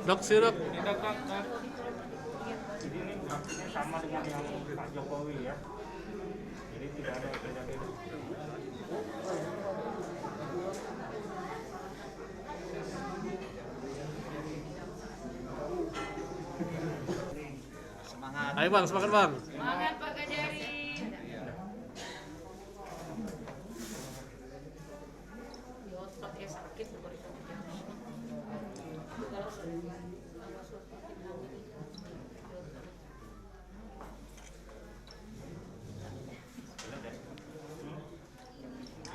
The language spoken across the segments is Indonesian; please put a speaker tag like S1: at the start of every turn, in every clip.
S1: Dok, sirup.
S2: Jadi ini vaksinnya sama dengan yang Pak Jokowi ya. Jadi tidak ada beda-beda.
S3: Semangat.
S1: Ayo Bang, semangat Bang.
S4: Semangat Pak Kajari. Di otak ya sakit seperti itu.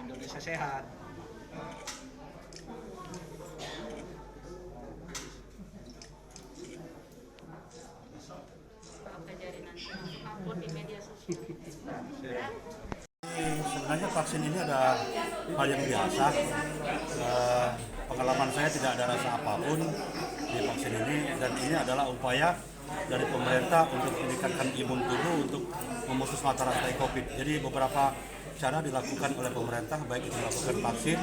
S3: Indonesia sehat.
S4: Pak Kajari nanti upload di media sosial.
S5: Sebenarnya vaksin ini ada hal yang biasa. Pengalaman saya tidak ada rasa apapun di vaksin ini, dan ini adalah upaya dari pemerintah untuk meningkatkan imun tubuh untuk memutus mata rantai COVID. Jadi beberapa cara dilakukan oleh pemerintah, baik itu melakukan vaksin,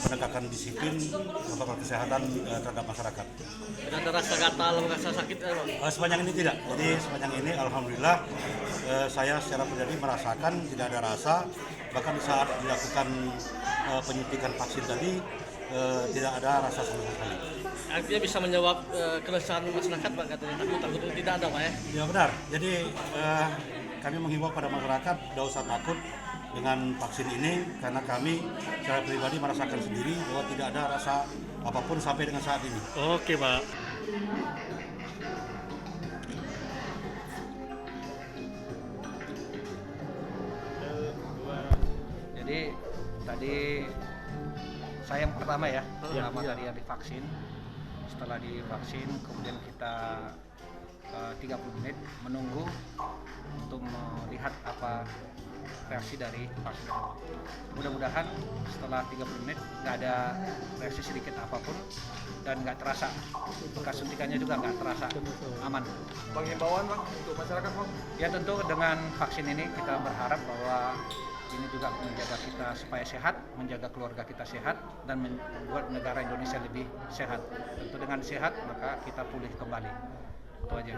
S5: penegakan disiplin, protokol kesehatan terhadap masyarakat.
S1: Tidak ada rasa gatal, rasa sakit Bang.
S5: Sepanjang ini tidak. Jadi sepanjang ini alhamdulillah saya secara pribadi merasakan tidak ada rasa. Bahkan saat dilakukan penyuntikan vaksin tadi tidak ada rasa sama sekali.
S1: Artinya bisa menjawab keresahan masyarakat Bang, katanya takut tidak ada Pak ya?
S5: Ya benar. Jadi kami menghimbau pada masyarakat tidak usah takut dengan vaksin ini, karena kami secara pribadi merasakan sendiri bahwa tidak ada rasa apapun sampai dengan saat ini.
S1: Oke Pak.
S3: Jadi tadi saya yang pertama ya, pertama tadi yang divaksin. Setelah divaksin kemudian kita 30 menit menunggu untuk melihat apa reaksi dari vaksin. Mudah-mudahan setelah 30 menit nggak ada reaksi sedikit apapun dan nggak terasa, bekas suntikannya juga nggak terasa, aman.
S6: Bang, himbauan Bang untuk masyarakat Bang?
S3: Ya tentu dengan vaksin ini kita berharap bahwa ini juga menjaga kita supaya sehat, menjaga keluarga kita sehat, dan membuat negara Indonesia lebih sehat. Tentu dengan sehat maka kita pulih kembali. Itu aja.